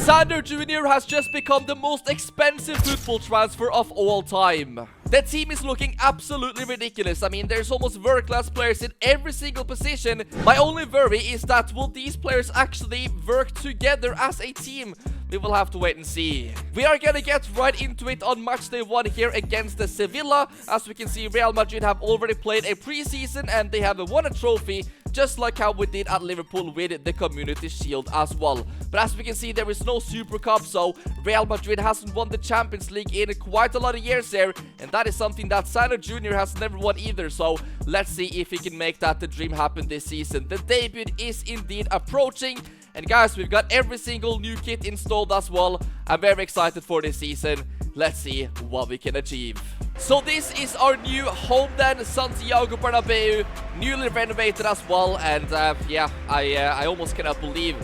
Sander Jr. has just become the most expensive football transfer of all time. The team is looking absolutely ridiculous. I mean, there's almost world-class players in every single position. My only worry is that will these players actually work together as a team? We will have to wait and see. We are gonna get right into it on match day 1 here against the Sevilla. As we can see, Real Madrid have already played a preseason and they have won a trophy, just like how we did at Liverpool with the Community Shield as well. But as we can see, there is no Super Cup, so Real Madrid hasn't won the Champions League in quite a lot of years there, and that is something that Sander Jr. has never won either, so let's see if he can make that the dream happen this season. The debut is indeed approaching, and guys, we've got every single new kit installed as well. I'm very excited for this season. Let's see what we can achieve. So this is our new home then, Santiago Bernabeu, newly renovated as well, and yeah, I almost cannot believe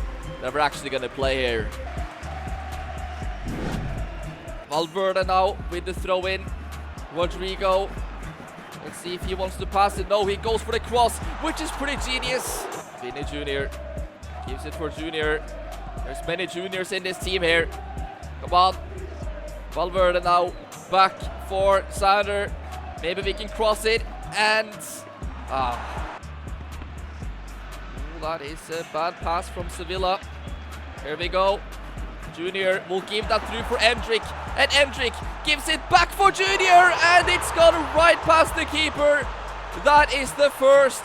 that we're actually gonna play here. Valverde now with the throw-in. Rodrigo, let's see if he wants to pass it. No, he goes for the cross, which is pretty genius. Vinny Jr. gives it for Junior. There's many juniors in this team here. Come on. Valverde now back for Sander. Maybe we can cross it. And that is a bad pass from Sevilla. Here we go. Junior will give that through for Endrick. And Endrick gives it back for Junior. And it's gone right past the keeper. That is the first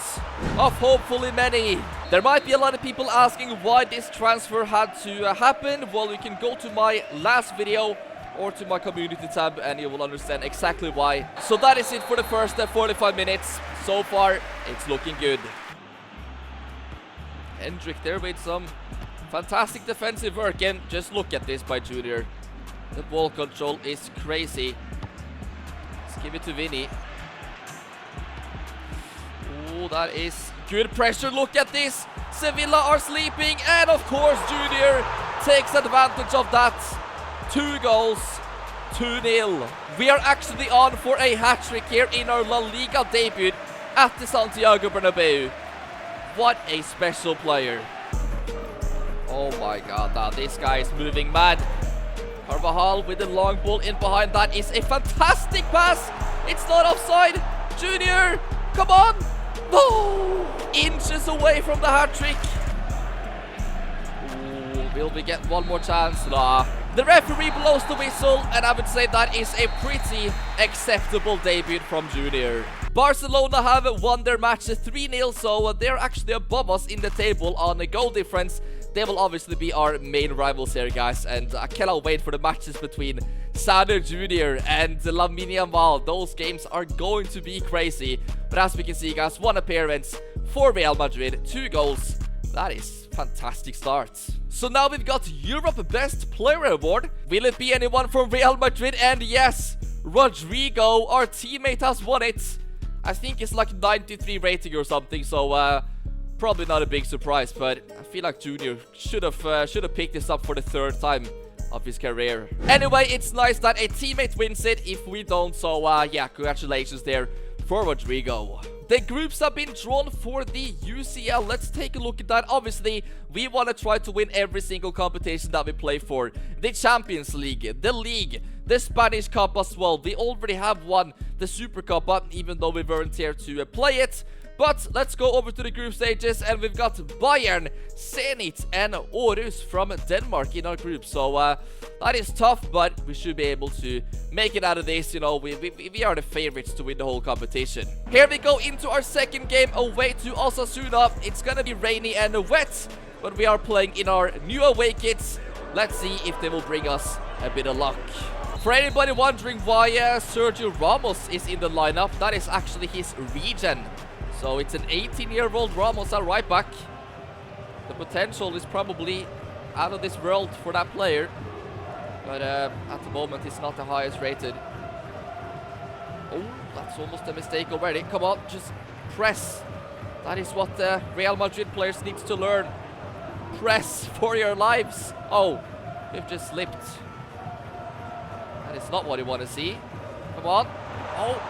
of hopefully many. There might be a lot of people asking why this transfer had to happen. Well, you can go to my last video or to my community tab and you will understand exactly why. So that is it for the first 45 minutes. So far, it's looking good. Hendrick there with some fantastic defensive work, and just look at this by Junior. The ball control is crazy. Let's give it to Vinny. Oh, that is good pressure. Look at this. Sevilla are sleeping, and of course Junior takes advantage of that. 2 goals, 2-0. We are actually on for a hat-trick here in our La Liga debut at the Santiago Bernabeu. What a special player. Oh my god, now this guy is moving mad. Carvajal with the long ball in behind. That is a fantastic pass. It's not offside. Junior, come on. Oh, inches away from the hat-trick. Will we get one more chance? Nah. The referee blows the whistle, and I would say that is a pretty acceptable debut from Junior. Barcelona have won their match 3-0, so they're actually above us in the table on a goal difference. They will obviously be our main rivals here, guys, and I cannot wait for the matches between Sander Jr. and Lamine Yamal. Those games are going to be crazy. But as we can see, guys, 1 appearance for Real Madrid, 2 goals. That is fantastic start. So now we've got Europe Best Player Award. Will it be anyone from Real Madrid? And yes, Rodrigo, our teammate, has won it. I think it's like 93 rating or something, so probably not a big surprise, but I feel like Junior should have picked this up for the 3rd time of his career. Anyway, it's nice that a teammate wins it if we don't, so yeah, congratulations there for Rodrigo. The groups have been drawn for the UCL. Let's take a look at that. Obviously, we want to try to win every single competition that we play for. The Champions League, the League, the Spanish Cup as well. We already have won the Super Cup, even though we weren't here to play it. But let's go over to the group stages, and we've got Bayern, Zenit, and Aarhus from Denmark in our group. So that is tough, but we should be able to make it out of this. You know, we are the favorites to win the whole competition. Here we go into our second game away to Osasuna. It's gonna be rainy and wet, but we are playing in our new away kits. Let's see if they will bring us a bit of luck. For anybody wondering why Sergio Ramos is in the lineup, that is actually his regen. So it's an 18-year-old Ramos at right back. The potential is probably out of this world for that player. But at the moment, it's not the highest rated. Oh, that's almost a mistake already. Come on, just press. That is what the Real Madrid players need to learn. Press for your lives. Oh, we've just slipped. That is not what you want to see. Come on. Oh.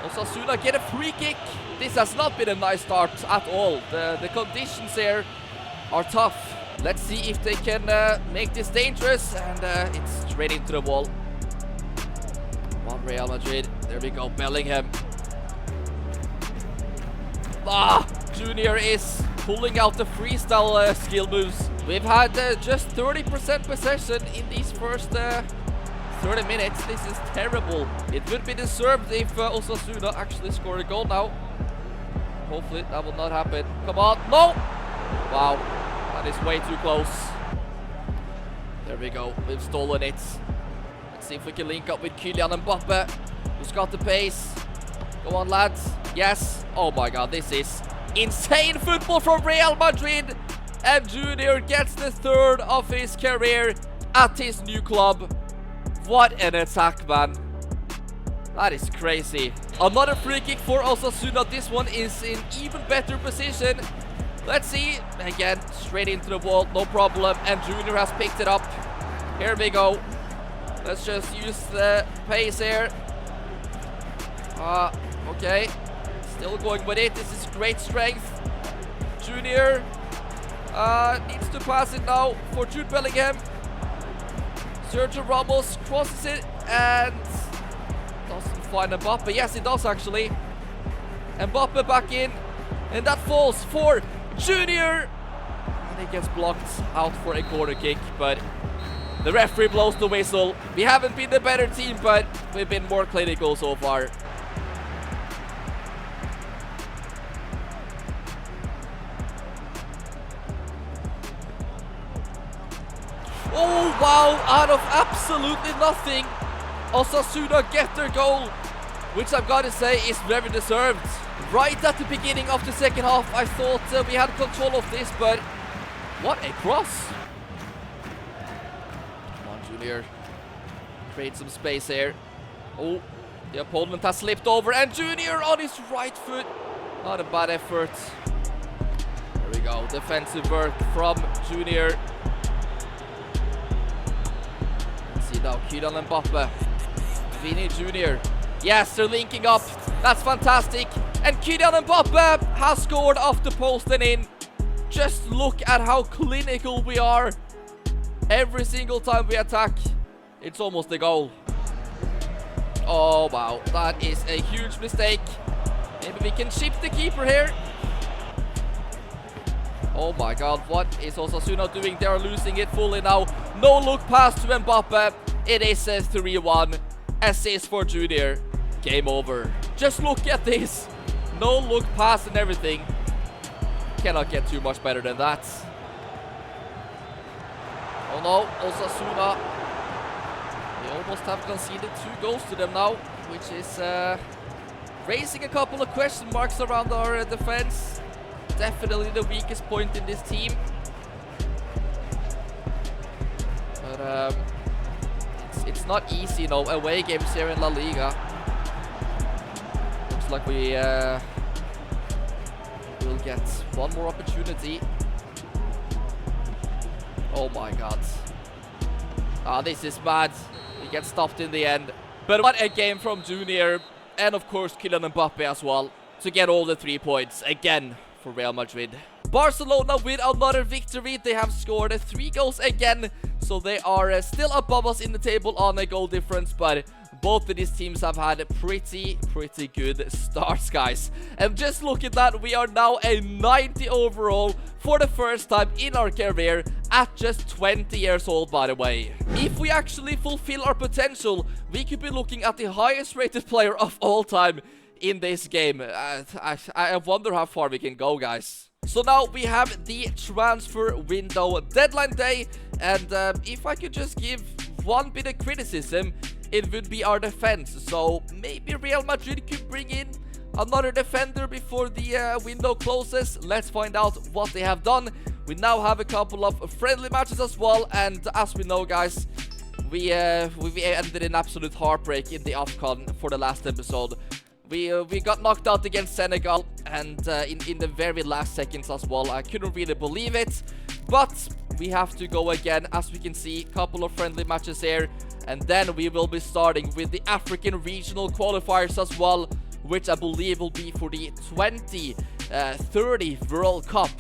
Osasuna get a free kick. This has not been a nice start at all. The conditions here are tough. Let's see if they can make this dangerous, and it's straight into the wall. Come on, Real Madrid. There we go, Bellingham. Junior is pulling out the freestyle skill moves. We've had just 30% possession in these first 30 minutes. This is terrible. It would be deserved if Osasuna actually scored a goal now. Hopefully that will not happen. Come on. No! Wow. That is way too close. There we go. We've stolen it. Let's see if we can link up with Kylian Mbappe, who's got the pace. Go on, lads. Yes. Oh my god, this is insane football from Real Madrid. And Junior gets the third of his career at his new club. What an attack, man. That is crazy. Another free kick for Osasuna. This one is in even better position. Let's see. Again, straight into the wall. No problem. And Junior has picked it up. Here we go. Let's just use the pace here. Okay. Still going with it. This is great strength. Junior needs to pass it now for Jude Bellingham. Sergio Ramos crosses it and doesn't find Mbappe. Yes, it does actually. Mbappe back in. And that falls for Junior. And it gets blocked out for a corner kick. But the referee blows the whistle. We haven't been the better team, but we've been more clinical so far. Oh wow, out of absolutely nothing, Osasuna get their goal, which I've got to say is very deserved. Right at the beginning of the second half, I thought we had control of this, but what a cross. Come on, Junior. Create some space here. Oh, the opponent has slipped over, and Junior on his right foot. Not a bad effort. There we go, defensive work from Junior. Now Kylian Mbappe, Vini Jr. Yes, they're linking up. That's fantastic. And Kylian Mbappe has scored off the post and in. Just look at how clinical we are. Every single time we attack, it's almost a goal. Oh wow, that is a huge mistake. Maybe we can chip the keeper here. Oh my god, what is Osasuna doing? They are losing it fully now. No look pass to Mbappe. It is a 3-1. Assist for Junior. Game over. Just look at this. No look pass and everything. Cannot get too much better than that. Oh no, Osasuna. They almost have conceded 2 goals to them now, which is raising a couple of question marks around our defense. Definitely the weakest point in this team. But it's not easy, you know, away games here in La Liga. Looks like we will get one more opportunity. Oh my god. This is bad. We get stopped in the end. But what a game from Junior. And of course Kylian Mbappe as well. To get all the 3 points again for Real Madrid. Barcelona with another victory. They have scored 3 goals again. So they are still above us in the table on a goal difference. But both of these teams have had pretty good starts, guys. And just look at that. We are now a 90 overall for the first time in our career at just 20 years old, by the way. If we actually fulfill our potential, we could be looking at the highest rated player of all time in this game. I wonder how far we can go, guys. So now we have the transfer window deadline day, and if I could just give one bit of criticism, it would be our defense. So maybe Real Madrid could bring in another defender before the window closes. Let's find out what they have done. We now have a couple of friendly matches as well, and as we know, guys, we ended in absolute heartbreak in the AFCON for the last episode. We got knocked out against Senegal, and in the very last seconds as well. I couldn't really believe it, but we have to go again. As we can see, a couple of friendly matches here, and then we will be starting with the African regional qualifiers as well, which I believe will be for the 2030 World Cup,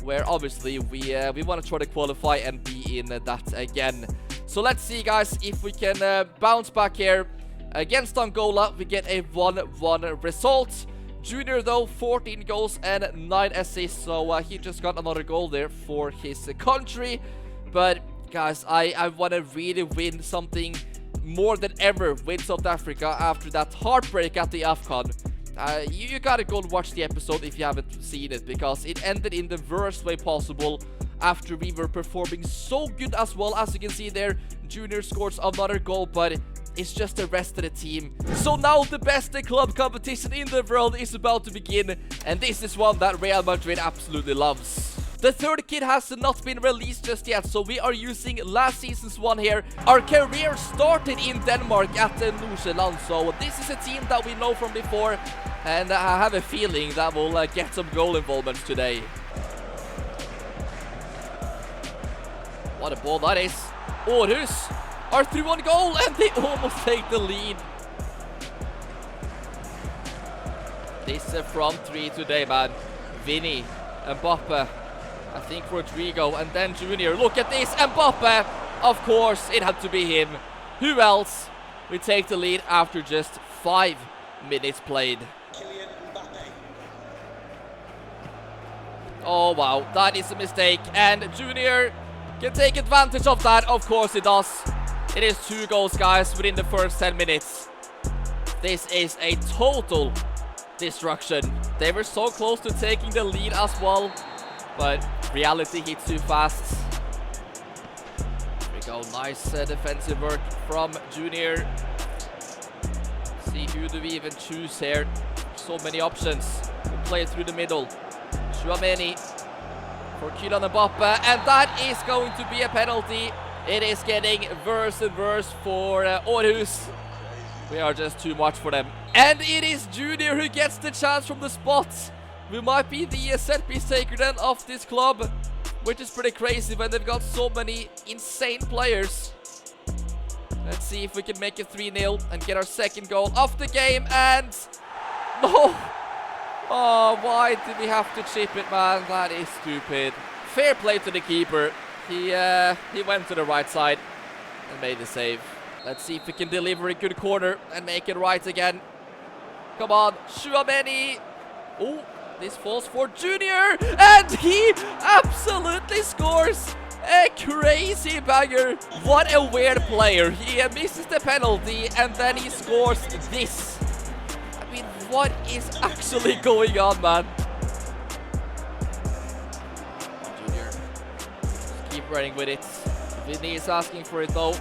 where obviously we want to try to qualify and be in that again. So let's see, guys, if we can bounce back here. Against Angola, we get a 1-1 result. Junior, though, 14 goals and 9 assists, so he just got another goal there for his country. But, guys, I want to really win something more than ever with South Africa after that heartbreak at the AFCON. You gotta go and watch the episode if you haven't seen it, because it ended in the worst way possible after we were performing so good as well. As you can see there, Junior scores another goal, but it's just the rest of the team. So now the best club competition in the world is about to begin, and this is one that Real Madrid absolutely loves. The third kit has not been released just yet, so we are using last season's one here. Our career started in Denmark at Nordsjælland, so this is a team that we know from before, and I have a feeling that we'll get some goal involvement today. What a ball that is. Aarhus are through on goal, and they almost take the lead. This front three today, man. Vinny, Mbappe, I think Rodrigo, and then Junior. Look at this, Mbappe! Of course, it had to be him. Who else? We take the lead after just 5 minutes played. Oh, wow, that is a mistake, and Junior can take advantage of that. Of course it does. It is 2 goals, guys, within the first 10 minutes. This is a total destruction. They were so close to taking the lead as well, but reality hits too fast. Here we go. Nice defensive work from Junior. See, who do we even choose here? So many options. We'll play it through the middle. Chouameni for Kylian Mbappe, and that is going to be a penalty. It is getting worse and worse for Aarhus. We are just too much for them. And it is Junior who gets the chance from the spot. We might be the set-piece taker then of this club, which is pretty crazy when they've got so many insane players. Let's see if we can make it 3-0 and get our second goal of the game, and no! Oh, why did we have to chip it, man? That is stupid. Fair play to the keeper. He went to the right side and made the save. Let's see if we can deliver a good corner and make it right again. Come on, Chouameni. Oh, this falls for Junior, and he absolutely scores a crazy banger. What a weird player. He misses the penalty and then he scores this. I mean, what is actually going on, man? Junior, just keep running with it. Vinny is asking for it though.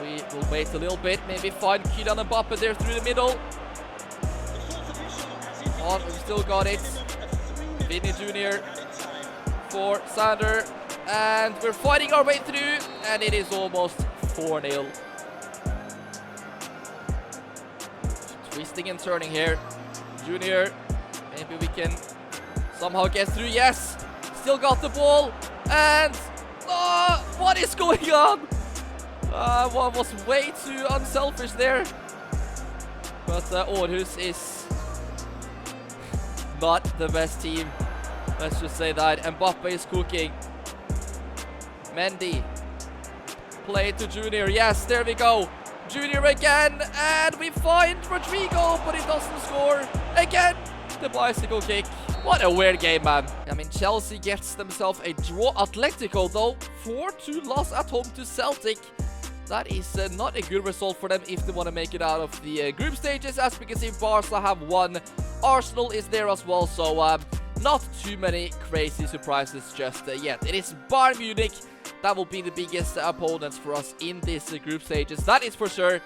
We will wait a little bit, maybe find Kylian Mbappe there through the middle. On, we've still got it. Vinny Jr. for Sander. And we're fighting our way through, and it is almost 4-0. Twisting and turning here. Junior, maybe we can somehow get through. Yes, still got the ball. And, what is going on? One was way too unselfish there. But Aarhus is not the best team. Let's just say that. Mbappe is cooking. Mendy. Play to Junior. Yes, there we go. Junior again. And we find Rodrigo, but he doesn't score. Again, the bicycle kick. What a weird game, man. I mean, Chelsea gets themselves a draw. Atletico, though, 4-2 loss at home to Celtic. That is not a good result for them if they want to make it out of the group stages. As we can see, Barca have won. Arsenal is there as well, so not too many crazy surprises just yet. It is Bayern Munich that will be the biggest opponents for us in this group stages. That is for sure.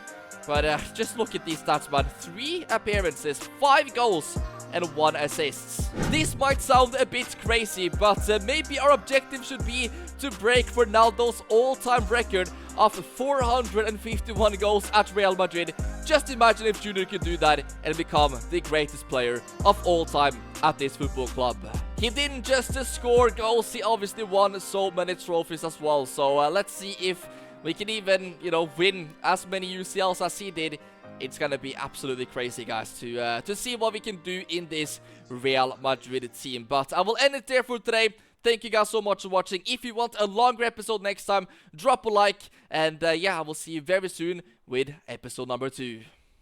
But just look at these stats, man. 3 appearances, 5 goals, and 1 assist. This might sound a bit crazy, but maybe our objective should be to break Ronaldo's all-time record of 451 goals at Real Madrid. Just imagine if Junior could do that and become the greatest player of all time at this football club. He didn't just score goals, he obviously won so many trophies as well. So let's see if we can even, win as many UCLs as he did it's gonna be absolutely crazy, guys, to see what we can do in this Real Madrid team. But I will end it there for today. Thank you guys so much for watching. If you want a longer episode next time, drop a like, and yeah, I will see you very soon with episode number 2.